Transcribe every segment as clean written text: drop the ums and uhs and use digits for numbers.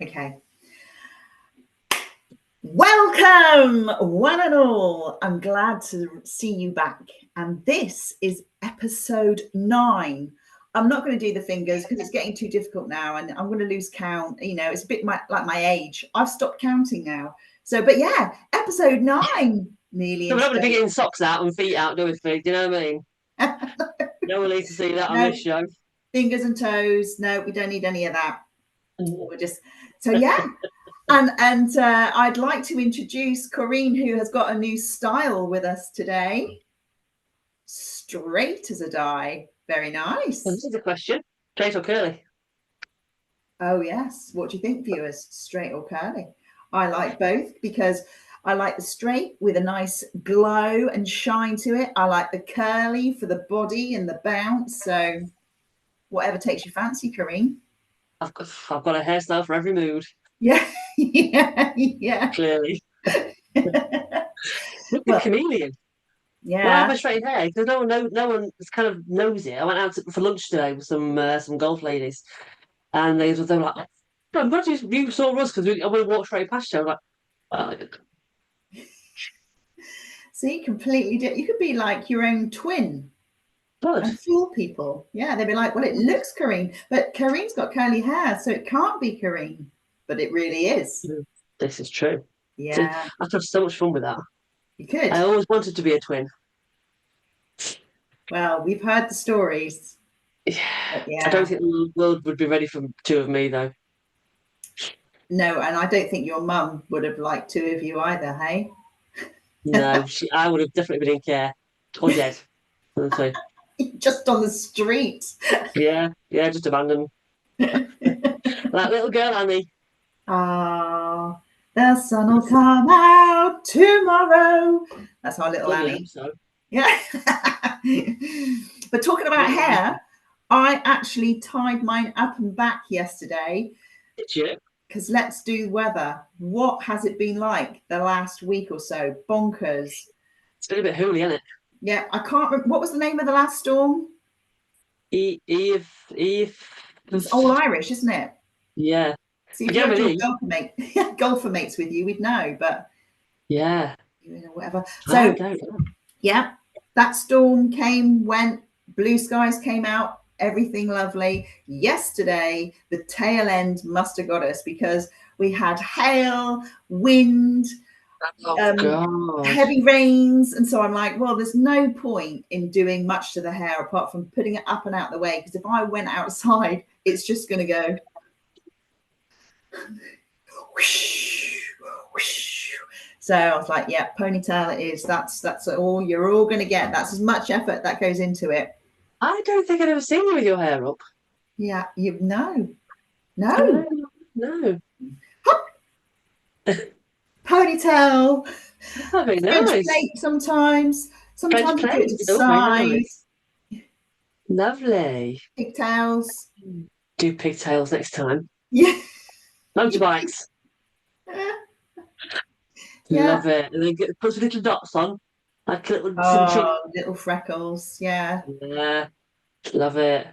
Okay. Welcome, one and all. I'm glad to see you back. And this is episode 9. I'm not going to do the fingers because it's getting too difficult now and I'm going to lose count. You know, it's a bit like my age. I've stopped counting now. So, but yeah, episode 9. Nearly. So we're not going to be getting socks out and feet out, do we, Fig? Do you know what I mean? No one needs to see that on this show. Fingers and toes. No, we don't need any of that. We're just, so yeah. And I'd like to introduce Corinne, who has got a new style with us today. Straight as a die. Very nice. Well, this is a question. Straight or curly? Oh, yes. What do you think, viewers? Straight or curly? I like both because I like the straight with a nice glow and shine to it. I like the curly for the body and the bounce. So whatever takes your fancy, Corinne. I've got a hairstyle for every mood. Yeah, yeah. Clearly. Well, a chameleon. Yeah. Well, I have my straight hair because no one kind of knows it. I went out for lunch today with some golf ladies, and they were like, "I'm glad you saw us because I want to walk straight past you." I'm like, "Oh." See, completely different. You could be like your own twin. Good. And fool people. Yeah, they'd be like, well, it looks Corinne, but Corinne's got curly hair, so it can't be Corinne. But it really is. This is true. Yeah. I've had so much fun with that. You could. I always wanted to be a twin. Well, we've heard the stories. Yeah. I don't think the world would be ready for 2 of me, though. No, and I don't think your mum would have liked 2 of you either, hey? No, I would have definitely been in care or dead. Just on the street. Yeah, just abandoned. That little girl, Annie. Ah, the sun will come out tomorrow. That's our little Annie. So. Yeah. But talking about hair, I actually tied mine up and back yesterday. Did you? Because let's do weather. What has it been like the last week or so? Bonkers. It's been a bit hooly, hasn't it? Yeah, I can't remember. What was the name of the last storm? Eve. It's all Irish, isn't it? Yeah. See, if you had golfer mates with you, we'd know, but yeah, you know, whatever. So yeah, that storm came, went, blue skies came out, everything lovely. Yesterday, the tail end must have got us because we had hail, wind, heavy rains. And so I'm like, well, there's no point in doing much to the hair apart from putting it up and out the way. Because if I went outside, it's just going to go. Whoosh, whoosh. So I was like, yeah, ponytail it is. That's all you're all going to get. That's as much effort that goes into it. I don't think I've ever seen you with your hair up. Yeah, no. Ponytail. That'd be nice. Sometimes you do it to the side. Nice. Lovely. Pigtails. Do pigtails next time. Yeah. Motorbikes. Yeah. Love it. And then put some little dots on. Like little freckles. Yeah. Yeah. Love it.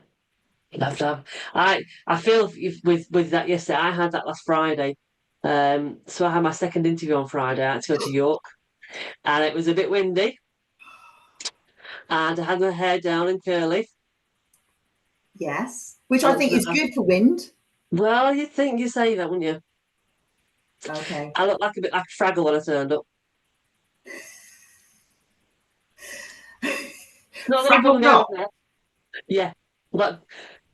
Love. I feel with that yesterday. I had that last Friday. So I had my second interview on Friday. I had to go to York. And it was a bit windy. And I had my hair down and curly. Yes. Which I think is good for wind. Well, you say that, wouldn't you? Okay. I look like a bit like Fraggle when I turned up. Yeah. But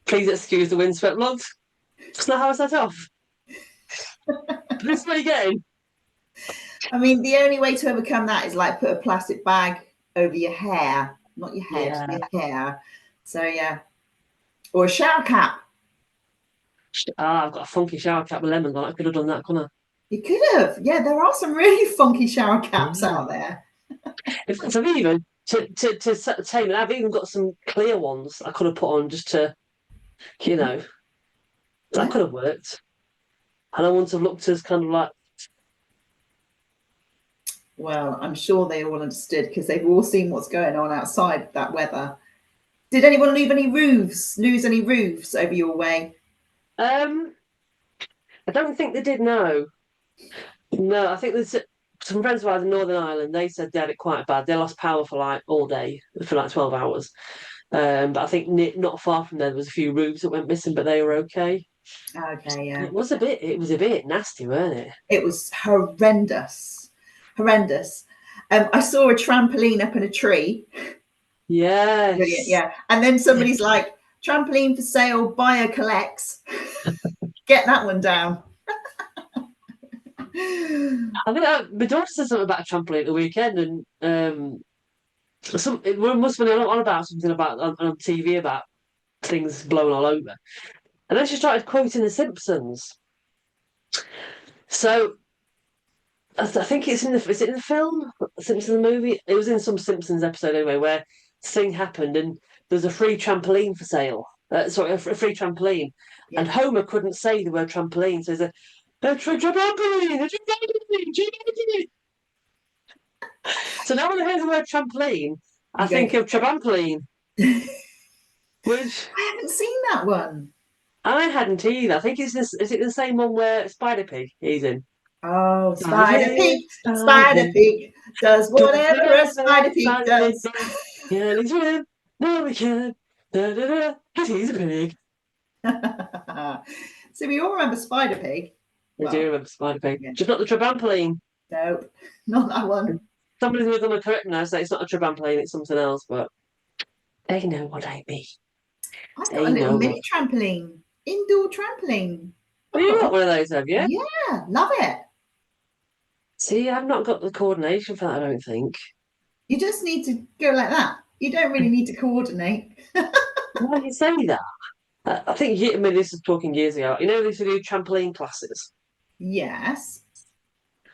please excuse the windswept looks. It's not how I set off. This is what you're getting. I mean, the only way to overcome that is like put a plastic bag over your hair, not your head, your hair. So yeah. Or a shower cap. I've got a funky shower cap with lemons on. I could have done that, couldn't I? You could have. Yeah, there are some really funky shower caps out there. In fact, I've even to set the table. I've even got some clear ones I could have put on just to, that could have worked. And I wouldn't have looked as kind of like. Well, I'm sure they all understood because they've all seen what's going on outside that weather. Did anyone lose any roofs over your way? I don't think they did. No, no. I think there's some friends of ours in Northern Ireland. They said they had it quite bad. They lost power for like all day for like 12 hours. But I think not far from there was a few roofs that went missing, but they were okay. Okay, yeah. It was a bit nasty, weren't it? It was horrendous, horrendous. I saw a trampoline up in a tree. Brilliant, Yes. yeah. And then somebody's like, trampoline for sale, buyer collects. Get that one down. I think my daughter said something about a trampoline at the weekend, and it must have been on about something about on TV about things blown all over, and then she started quoting The Simpsons. So I think it's in the is it in the film Simpsons the movie? It was in some Simpsons episode anyway where this thing happened and there's a free trampoline for sale. Sorry, a free trampoline, and Yeah. Homer couldn't say the word trampoline, so there's a trampoline. So now when I hear the word trampoline, I You think go, of trampoline, which I haven't seen that one. I hadn't either. I think it's this. Is it the same one where Spider Pig he's in? Oh, Spider Spider Pig, Pig, Spider Spider Pig, Pig does does whatever a whatever Spider Pig Spider Pig does. does. Can he swim? No, we can. Da, da, da, 'cause he's a pig. So we all remember Spider Pig. I do Well, remember Spider Pig. yeah, Just not the trampoline. no, not that one. Somebody was going to correct me now, say it's not a trampoline, it's something else, but they know what I mean. I've got a They little know what. mini trampoline, indoor trampoline. Have you Oh, got one of those, have you? yeah, love it. See, I've not got the coordination for that, I don't think. You just need to go like that. You don't really need to coordinate. Why do you say that? I think, I mean, this is talking years ago. You know, they used to do trampoline classes. Yes.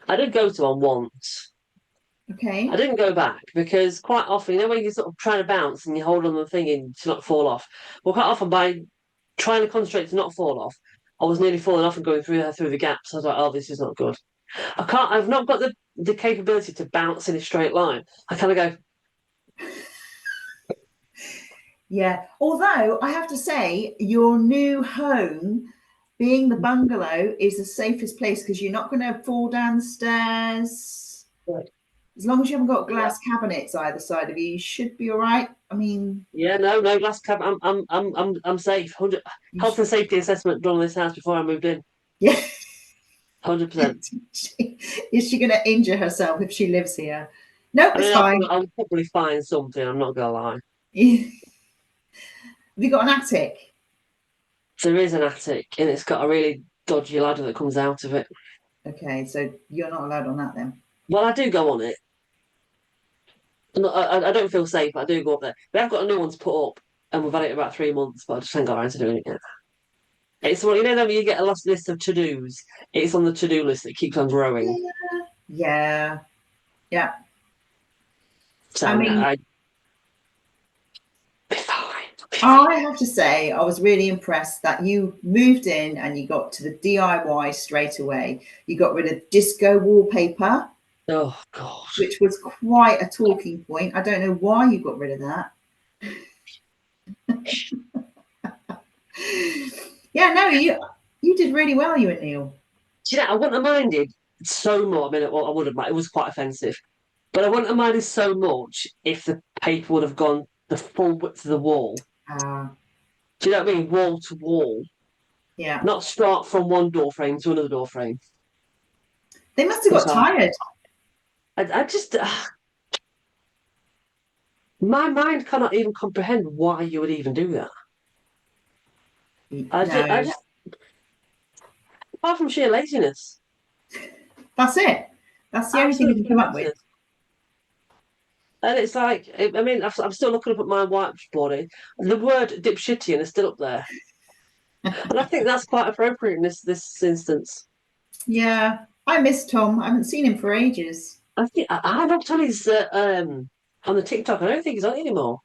I did go to one once. I Okay. didn't go back because quite often, you know, when you're sort of trying to bounce and you hold on the thing and to not fall off. Well, quite often by trying to concentrate to not fall off, I was nearly falling off and going through the gaps. I was like, oh, this is not good. I've not got the capability to bounce in a straight line. I kind of go, Yeah. Although I have to say, your new home, being the bungalow, is the safest place because you're not going to fall down the stairs. As long as you haven't got yeah, glass cabinets either side of you, you should be all right. I mean, yeah, no, last cab, I'm safe. 100 you health and safety assessment done on this house before I moved in. yeah. 100%. Is she going to injure herself if she lives here? Nope, I it's mean, fine. I'll probably find something. I'm not gonna lie. Have you got an attic? There is an attic, and it's got a really dodgy ladder that comes out of it. Okay, so you're not allowed on that then. Well, I do go on it. I don't feel safe, but I do go up there. We have got a new one to put up, and we've had it about 3 months, but I just haven't got around to doing it yet. It's one, you know, when you get a list of to dos, it's on the to do list that keeps on growing. Yeah, yeah. I So yeah, mean, I'd be fine. I have to say, I was really impressed that you moved in and you got to the DIY straight away. You got rid of disco wallpaper, Oh God. which was quite a talking point. I don't know why you got rid of that. Yeah, no, you did really well, you and Neil. Do you know, I wouldn't have minded so much. I mean, well, I would have. It was quite offensive, but I wouldn't have minded so much if the paper would have gone the full width of the wall. Uh, Do you know what I mean? Wall to wall, yeah, not start from one door frame to another door frame. they must have got So tired. I just, my mind cannot even comprehend why you would even do that. I No, just, apart from sheer laziness, that's it. That's the only thing you absolute can pure come up with. laziness. And it's like, I mean, I'm still looking up at my whiteboard. The word dipshitian is still up there, and I think that's quite appropriate in this instance. Yeah, I miss Tom. I haven't seen him for ages. I think I looked on the TikTok. I don't think he's on it anymore.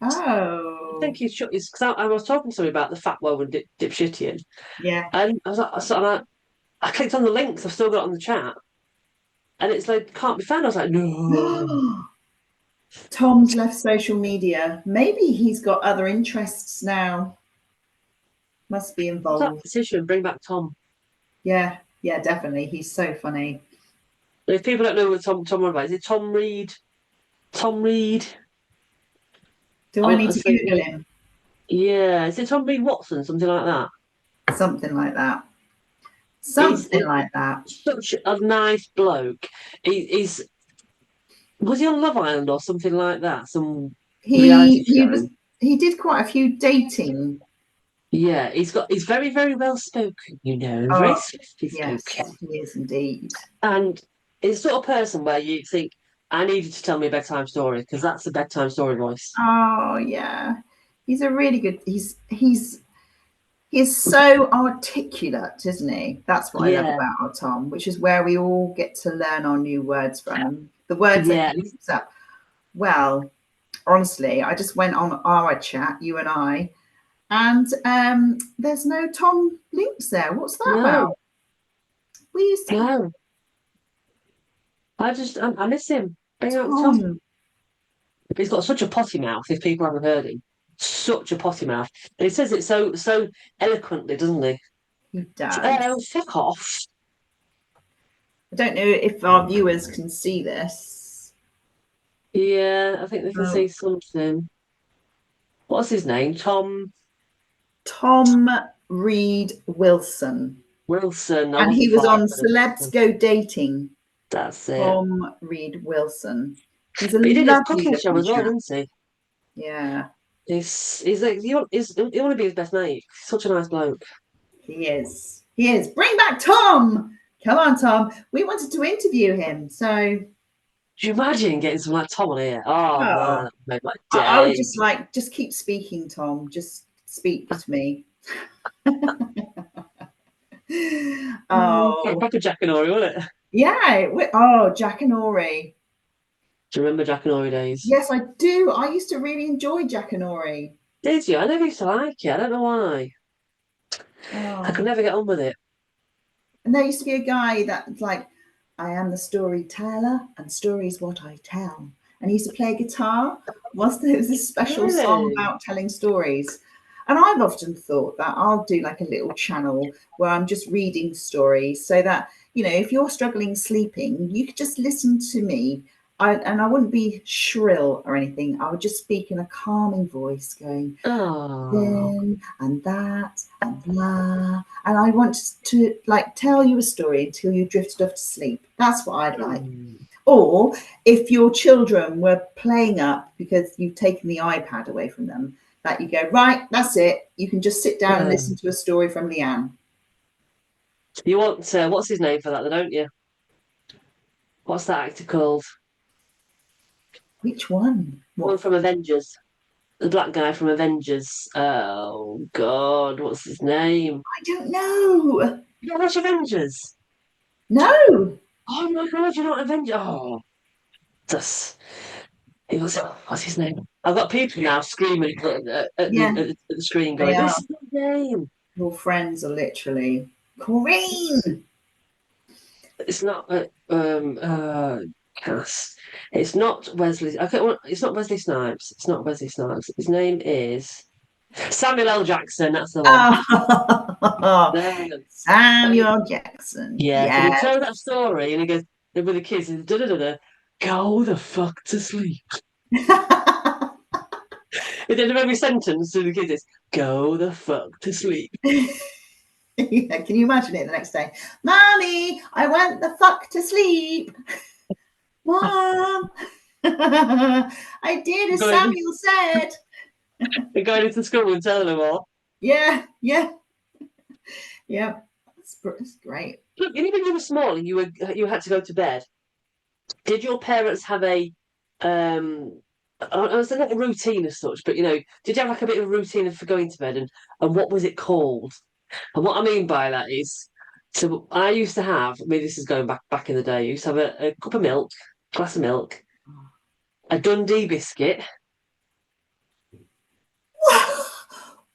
I think Oh, he's shut his. Because I was talking to him about the fat woman dipshitian, yeah. and I was like, I clicked on the links. I've still got it on the chat, and it's like can't be found. I was like, no. Tom's left social media. Maybe he's got other interests now. Must be What's that involved. petition? Bring back Tom. Yeah, yeah, definitely. He's so funny. If people don't know what Tom Ronald is it Tom Reed? Tom Reed? Do I Oh, need I to think, Google him? yeah. Is it Tom Reed Watson? Something like that. Something like that. He's, Something like that. such a nice bloke. He's was he on Love Island or something like that? Some He reality he show. was he did quite a few dating. Yeah, he's very, very well spoken, very Oh, swiftly spoken. yes, he is indeed. And he's the sort of person where you think, I need you to tell me a bedtime story, because that's the bedtime story voice. Oh yeah, he's a really good. He's so articulate, isn't he? That's what I love Yeah, about our Tom, which is where we all get to learn our new words from him. The words that yeah, he picks up. Well, honestly, I just went on our chat, you and I, and there's no Tom links there. What's that about? no, We used to have no. I miss him. Bring out Tom. Tom. He's got such a potty mouth, if people haven't heard him. Such a potty mouth. And he says it so eloquently, doesn't he? He does. Fuck off. I don't know if our viewers can see this. Yeah, I think they can Oh, see something. What's his name? Tom Tom Reed Wilson. Wilson. I And he wasn't was far on from Celebs him. Go Dating. That's it. Tom Reed Wilson. He's a But he did his lovely cooking show looking as well, chap. didn't he? Yeah, He's like you want to be his best mate. He's such a nice bloke. he is. He is. Bring back Tom. Come on, Tom. We wanted to interview him. So Could you imagine getting someone like Tom on here? Oh man, oh, that made my I would day. just just keep speaking, Tom. Just speak to me. Oh, Proper Jack and Ori, wasn't it? yeah. Oh, Jack and Ori. Do you remember Jack and Ori days? Yes, I do. I used to really enjoy Jack and Ori. Did you? I never used to like it. I don't know why. I Oh, could never get on with it. and there used to be a guy that's like, I am the storyteller, and story's what I tell. And he used to play guitar. Was there was this special song Really? about telling stories? And I've often thought that I'll do like a little channel where I'm just reading stories so that, if you're struggling sleeping, you could just listen to me. And I wouldn't be shrill or anything. I would just speak in a calming voice, going, Oh. then and that and blah. And I want to like tell you a story until you drifted off to sleep. That's what I'd like. Hmm. Or if your children were playing up because you've taken the iPad away from them, that you go, right, that's it. You can just sit down and listen to a story from Leanne. You want what's his name for that, though, don't you? What's that actor called? Which one? One What? from Avengers. The black guy from Avengers. Oh God, what's his name? I don't know. You don't watch Avengers? No. Oh my God, you're not Avengers. Oh, that's it was. What's his name? I've got people now screaming Yeah, at the screen, they going, are. "This is his name." Your friends are literally Corrine. It's not cast. It's not Wesley. Okay, well, it's not Wesley Snipes. It's not Wesley Snipes. His name is Samuel L. Jackson. That's the one. Oh, There we go. Samuel Jackson. Yeah, and he Yes. tells that story, and he goes with the kids, and da da da da, go the fuck to sleep. At the end of every sentence to the kids is go the fuck to sleep. Yeah, can you imagine it the next day? Mommy, I went the fuck to sleep. Mom, I did as Going, Samuel said. going into school and telling them all. Yeah, yeah, yeah. That's great. Look, you know when you were small and you had to go to bed, did your parents have a I was not a routine as such, but did you have like a bit of a routine for going to bed and what was it called? And what I mean by that is, so I used to have, I mean, this is going back in the day, I used to have a cup of milk, glass of milk, a Dundee biscuit.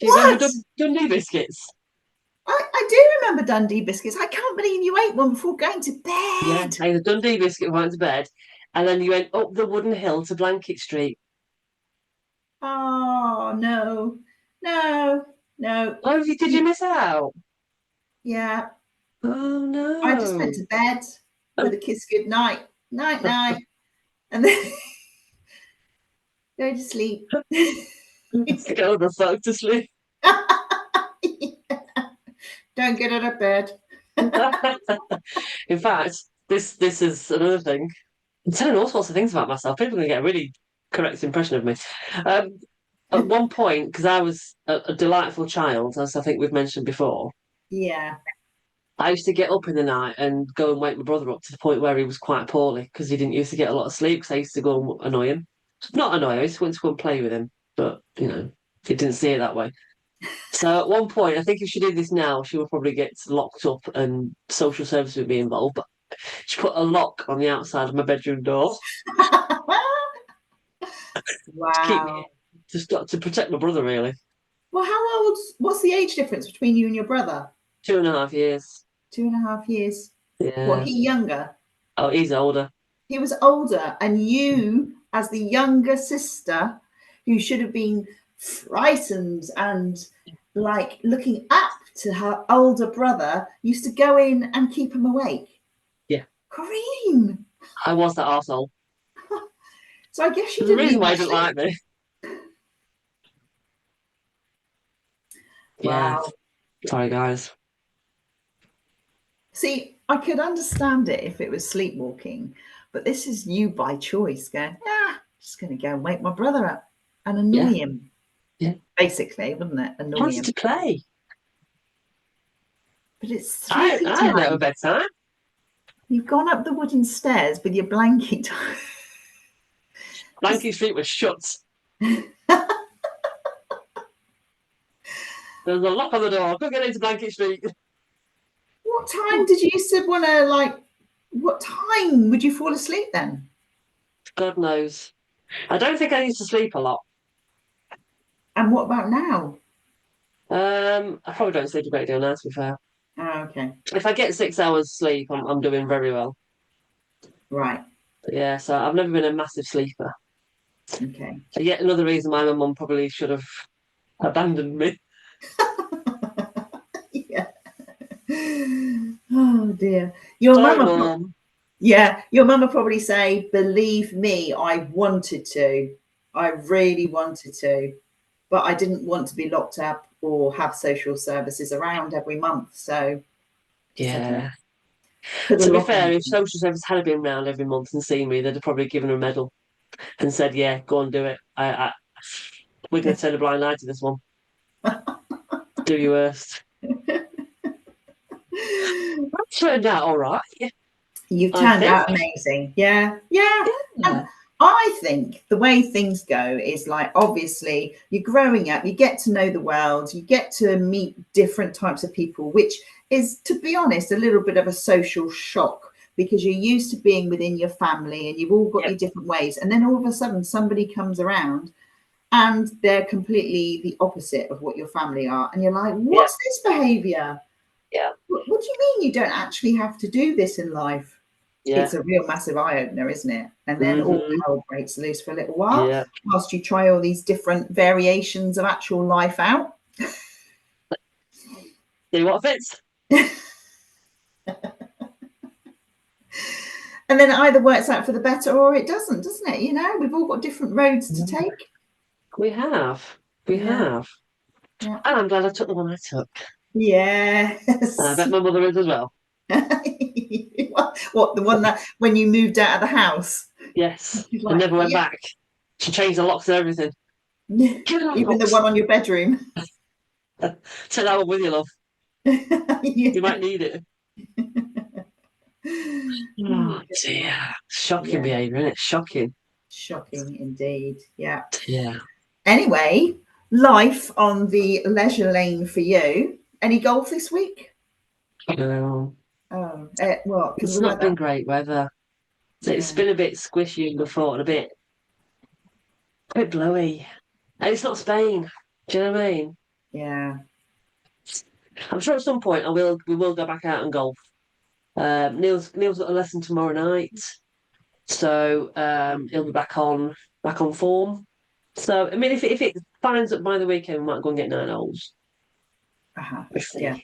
Do you remember What? Dundee biscuits? I do remember Dundee biscuits. I can't believe you ate one before going to Yeah, bed. I had a Dundee biscuit went to bed, and then you went up the wooden hill to Blanket Street. Oh no, no. No. Oh, did you miss out? Yeah. Oh I just no. went to bed with a kiss good night. Night night. And then go to sleep. Go the fuck to sleep. Don't get out of bed. In fact, this is another thing. I'm telling all sorts of things about myself. People are going to get a really correct impression of me. Um, at one point, because I was a delightful child, as I think we've mentioned before, Yeah. I used to get up in the night and go and wake my brother up to the point where he was quite poorly because he didn't used to get a lot of sleep. Because I used to go and annoy him. Not annoy him, I just went to go and play with him. But, he didn't see it that way. So at one point, I think if she did this now, she would probably get locked up and social services would be involved. But she put a lock on the outside of my bedroom door to keep me Wow. to protect my brother, really. Well, what's the age difference between you and your brother? 2.5 years. 2.5 years. What, Yeah. he younger? Oh, he's older. He was older, and you, as the younger sister, who should have been frightened and like looking up to her older brother, used to go in and keep him awake. Yeah. Green. I was that arsehole. So I guess she There's a didn't reason need why he much didn't sleep. like me. Yeah. Wow. Sorry, guys. See, I could understand it if it was sleepwalking, but this is you by choice going, just going to go and wake my brother up and annoy Yeah. him. Yeah. Basically, wouldn't it? I Annoy wanted him. to play. But it's I 3 I know a time. bedtime. You've gone up the wooden stairs with your blanket. Just Blanky Street was shut. There was a lock on the door. I couldn't get into Blanket Street. what time did you used to want to like? What time would you fall asleep then? God knows. I don't think I used to sleep a lot. And what about now? I probably don't sleep a great deal now, to be fair. Oh, okay, If I get 6 hours sleep, I'm doing very well. right, But yeah, so I've never been a massive sleeper. okay. So yet another reason why my mum probably should have abandoned me. Yeah. Oh dear. Your Sorry, mama, mum. yeah, your mama probably say, "Believe me, I wanted to. I really wanted to, but I didn't want to be locked up or have social services around every month. So said no. Yeah. Put a To be lock on fair, if it." social service had been round every month and seen me, they'd have probably given her a medal and said, "Yeah, go and do it. We're going to turn a blind eye to this one. Do your worst." That turned out all right, You've I turned think. out amazing. Yeah, yeah. And Yeah. I think the way things go is like obviously you're growing up, you get to know the world, you get to meet different types of people, which is, to be honest, a little bit of a social shock because you're used to being within your family and you've all got Yep. your different ways. And then all of a sudden somebody comes around and they're completely the opposite of what your family are. And you're like, Yeah. what's this behavior? Yeah. What do you mean you don't actually have to do this in life? Yeah. It's a real massive eye opener, isn't it? And then all Hmm. hell breaks loose for a little while Yeah. whilst you try all these different variations of actual life out. See what fits. And then it either works out for the better or it doesn't it? You know, we've all got different roads to Yeah. take. We have. We Yeah, have. yeah. And I'm glad I took the one I took. And I Yes. bet my mother is as well. What, the one that when you moved out of the house? Yes. She's And like, never went yeah. back. She changed the locks and everything. Give it Even the locks. one on your bedroom. Take that one with you, love. You Yeah. might need it. Oh dear. Shocking Yeah. behaviour, isn't it? Shocking. Shocking indeed. Yeah. Yeah. Anyway, life on the leisure lane for you. Any golf this week? No. Oh, what? Because of It's the not weather? been great weather. It's Yeah. been a bit squishy before and a bit blowy. And it's not Spain. Do you know what I mean? Yeah. I'm sure at some point we will go back out and golf. Neil's got a lesson tomorrow night, so he'll be back on form. So I mean, if it finds up by the weekend, we might go and get 9 holes. Yeah.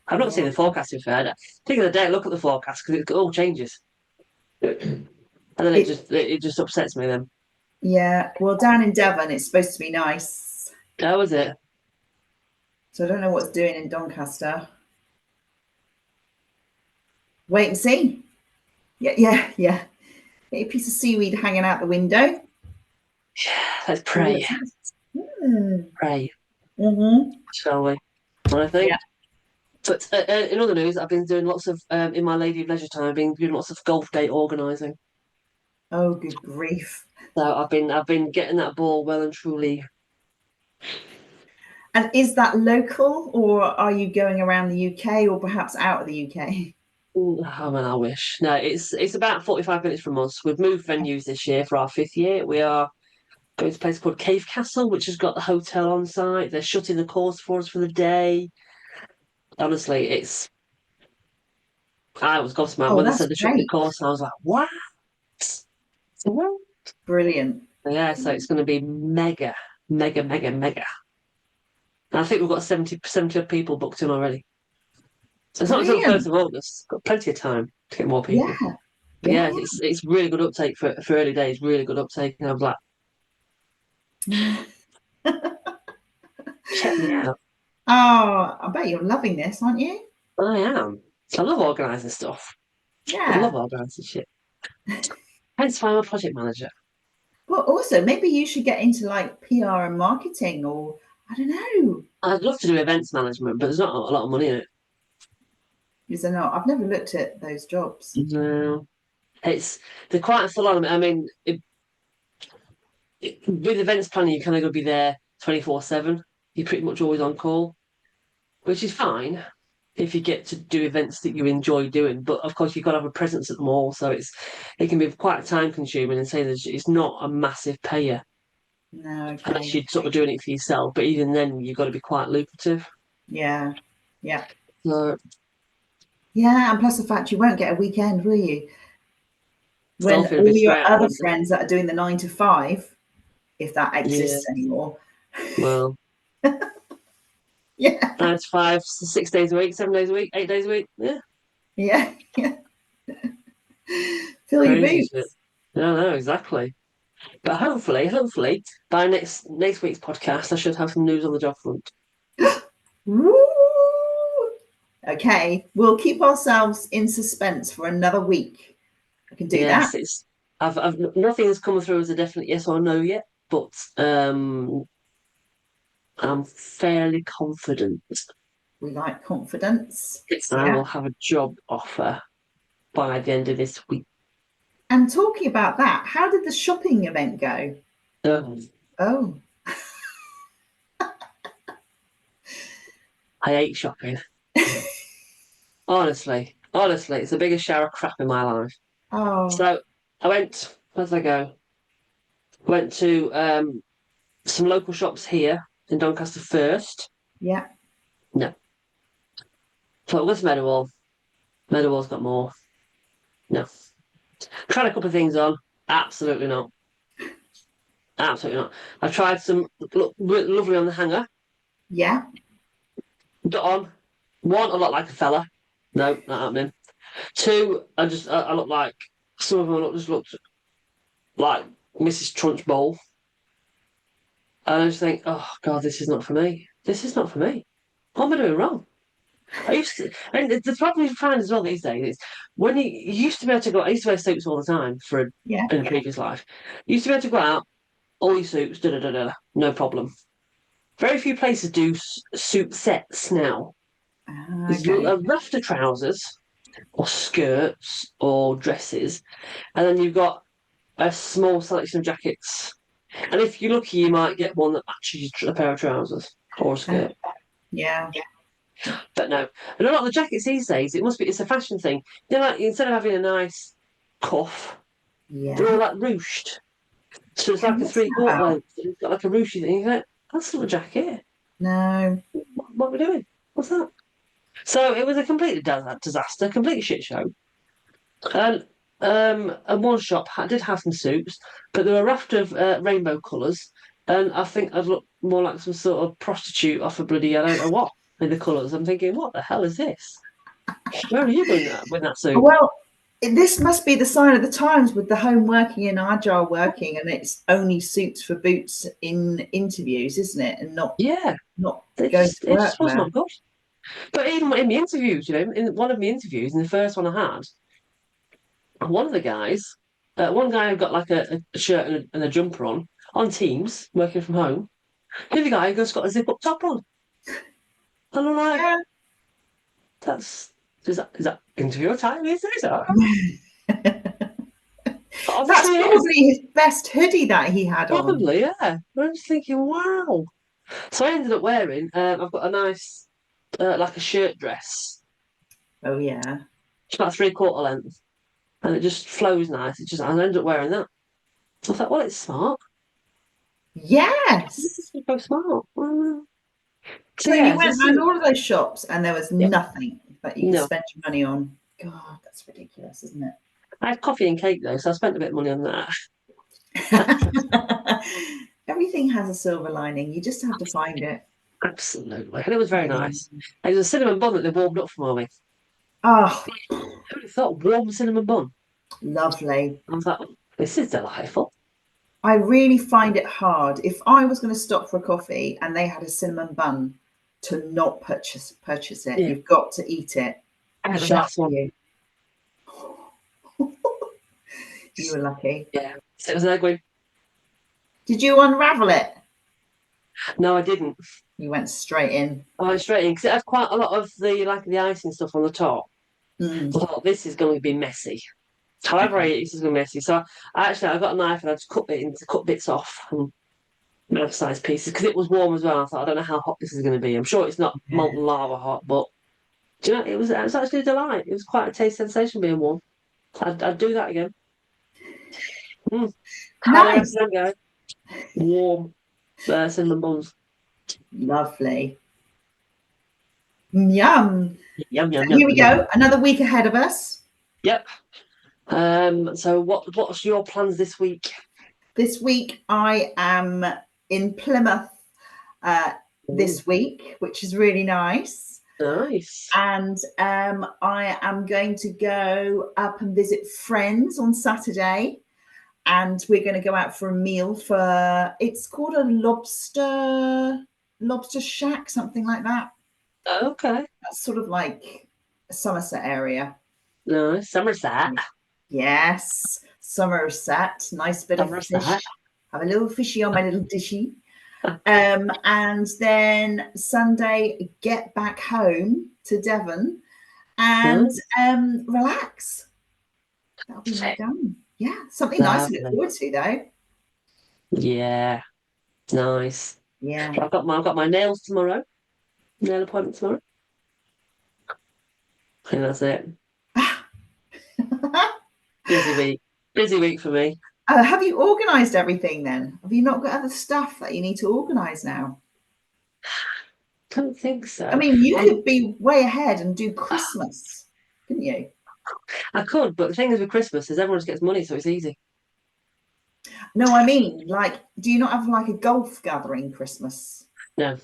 I've not seen the forecast, to be fair. I think of the day I look at the forecast because it all changes. And then it just upsets me then. Yeah. Well, down in Devon, it's supposed to be nice. How was it? So I don't know what's doing in Doncaster. Wait and see. Yeah, yeah, yeah. Get a piece of seaweed hanging out the window. Let's pray. Mm. Pray, Mm-hmm. shall we? What I think. Yeah. But in other news, I've been doing lots of, in my lady of leisure time, I've been doing lots of golf day organising. Oh, good grief. So I've been getting that ball well and truly. And is that local, or are you going around the UK, or perhaps out of the UK? Oh man, I wish. No, it's about 45 minutes from us. We've moved venues this year for our fifth year. We are going to a place called Cave Castle, which has got the hotel on site. They're shutting the course for us for the day. Honestly, I was gobsmacked Oh, when they that's said they shut the great. course. I was like, what? What? Brilliant. Yeah, so it's going to be mega, mega, mega, mega. And I think we've got 70 odd people booked in already. So it's not until the Brilliant. 1st of August. Got plenty of time to get more Yeah. people. But Yeah. yeah, it's really good uptake for early days, really good uptake. And I'm like, Yeah. check me out. Oh, I bet you're loving this, aren't you? I am. I love organising stuff. I love Yeah. organising shit. Hence why I'm a project manager. Well, also, maybe you should get into like PR and marketing, or I don't know. I'd love to do events management, but there's not a lot of money in it. Is there not? I've never looked at those jobs. No. They're quite full on. I mean, with events planning, you kind of got to be there 24/7. You're pretty much always on call, which is fine if you get to do events that you enjoy doing. But of course, you've got to have a presence at them all, so it can be quite time consuming. And say that it's not a massive payer No, unless okay. you're sort of doing it for yourself. But even then, you've got to be quite lucrative. Yeah. Yeah. So Yeah. And plus the fact you won't get a weekend, will you? still When feel a all bit your straight out of other Monday. friends that are doing the 9 to 5, if that Yeah. exists anymore. Well, Yeah. 9 to 5, 6 days a week, 7 days a week, 8 days a week. Yeah, Yeah. Yeah. Fill your crazy shit. boots. No, no, exactly. But hopefully, by next week's podcast, I should have some news on the job front. Woo! Okay. We'll keep ourselves in suspense for another week. I can do that. Yes, I've nothing has come through as a definite yes or no yet, but I'm fairly confident We like confidence. I Yeah. will have a job offer by the end of this week. And talking about that, how did the shopping event go? Oh, I hate shopping. Honestly, it's the biggest shower of crap in my life. oh, So I went. Where did I go? Went to some local shops here in Doncaster first. yeah. No. So I went to Meadowhall. Meadowhall's got more. No. Tried a couple of things on. Absolutely not. Absolutely not. I tried some look lovely on the hanger. Yeah. Got on. One, I look like a fella. No, not happening. Two, I look like some of them just looked like Mrs. Trunchbull. And I just think, oh God, this is not for me. This is not for me. What am I doing wrong? And the problem you find as well these days is when you used to be able to go, I used to wear suits all the time Yeah. in a previous life. You used to be able to go out, all your suits, no problem. Very few places do suit sets now. There's Okay. a raft of trousers or skirts or dresses, and then you've got a small selection of jackets. And if you're lucky, you might get one that matches a pair of trousers or a skirt. Yeah. But no, and a lot of the jackets these days, it's a fashion thing. They're like instead of having a nice cuff, they're all Yeah. like ruched. So it's Okay, like a what's that 3/4 about? length. It's got like a ruchy thing. You go, that's not a jacket. No. What are we doing? What's that? So it was a complete disaster, complete shit show. And one shop did have some suits, but there were a raft of rainbow colours, and I think I'd look more like some sort of prostitute off a bloody, I don't know what, in the colours. I'm thinking, what the hell is this? Where are you going with that suit? Well, this must be the sign of the times with the home working and agile working, and it's only suits for boots in interviews, isn't it? And not Yeah, going to it work just was there. not good. But even in the interviews, in one of the interviews, in the first one I had, one of the guys, one guy had got like a shirt and a jumper on Teams, working from home. The other guy just got a zip up top on. And I'm like, Yeah. is that interview time? Is that? That's Obviously it is. probably his best hoodie that he had on. Probably, yeah. I'm just thinking, wow. So I ended up wearing, I've got a nice, like a shirt dress. Oh yeah. It's about 3/4 length. And it just flows nice. I ended up wearing that. So I thought, well, it's smart. Yes. It's so smart. So So you yeah, went around all of those shops and there was yeah, nothing that you could no. spend your money on. God, that's ridiculous, isn't I had coffee and cake though, so I spent a bit of money on that. it? Everything has a silver lining. You just have to find it. Absolutely. And it was very Yeah. nice. It was a cinnamon bun that they warmed up for me. Oh, Who would have thought warm cinnamon bun? lovely. I was like, this is delightful. I really find it hard. If I was going to stop for a coffee and they had a cinnamon bun, to not purchase it. Yeah. You've got to eat it. I had the Shame last on one. you. You were lucky. Yeah. So it was an egg win. Did you unravel it? No, I didn't. You went straight in. I went straight in because it had quite a lot of the icing stuff on the top. Mm. I thought this is going to be messy. However I eat, this is going to be messy. So I got a knife and I just cut bits off and size pieces because it was warm as well. I thought I don't know how hot this is going to be. I'm sure it's not molten lava hot, but do you know it was actually a delight. It was quite a taste sensation being warm. I'd do that again. Highly Nice. recommend, guys. Warm cinnamon buns. Lovely. Yum. Yum yum So yum. here we go. Another week ahead of us. Yep. So what's your plans this week? This week I am in Plymouth this week, which is really nice. Nice. And I am going to go up and visit friends on Saturday. And we're going to go out for a meal it's called a lobster shack, something like that. Okay. That's sort of like a Somerset area. Nice. Somerset. Yes, Somerset. Nice bit of fish. Have a little fishy on my little dishy. And then Sunday, get back home to Devon and relax. That'll be me done. Yeah, something nice to look forward to, though. Yeah, nice. Yeah, I've got my nails tomorrow. Nail appointment tomorrow. And that's it. Busy week for me. Have you organised everything then? Have you not got other stuff that you need to organise now? I don't think so. I mean, you could be way ahead and do Christmas, couldn't you? I could, but the thing is with Christmas is everyone just gets money, so it's easy. No, I mean, like, do you not have like a golf gathering Christmas? No.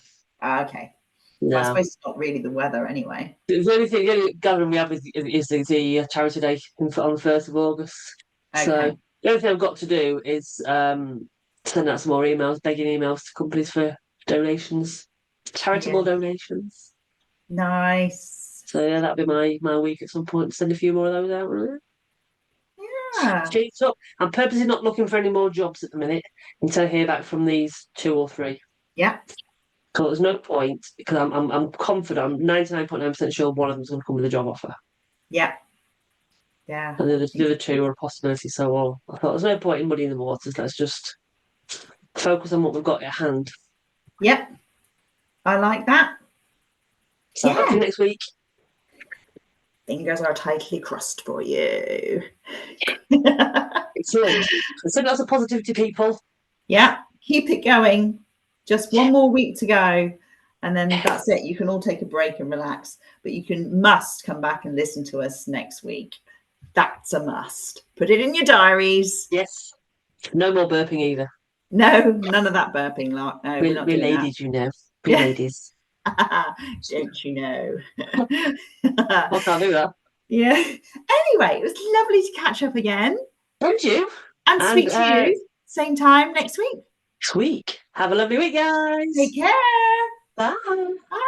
Okay. No. I suppose it's not really the weather anyway. The only gathering we have is the charity day on the 1st of August. Okay. So the only thing I've got to do is send out some more emails, begging emails to companies for donations, charitable donations. Nice. So yeah, that'll be my week at some point. Send a few more of those out. Really. Yeah. So I'm purposely not looking for any more jobs at the minute until I hear back from these 2 or 3. Yeah. Because there's no point because I'm confident. I'm 99.9% sure one of them's going to come with a job offer. Yeah. Yeah. And the other 2 are a possibility. So I thought there's no point in muddying the waters. Let's just focus on what we've got at hand. Yep. I like that. So hopefully next week. Fingers are tightly crossed for you. Excellent. So that's a positivity, people. Yeah. Keep it going. Just one more week to go. And then that's it. You can all take a break and relax. But you must come back and listen to us next week. That's a must. Put it in your diaries. Yes. No more burping either. No, none of that burping, lot. No, we're not We doing ladies, you know. We that. ladies. Don't you know? I can't do that. Yeah. Anyway, it was lovely to catch up again And you. and And speak to you same time next week. next week. Have a lovely week, guys. Take care. Bye. Bye.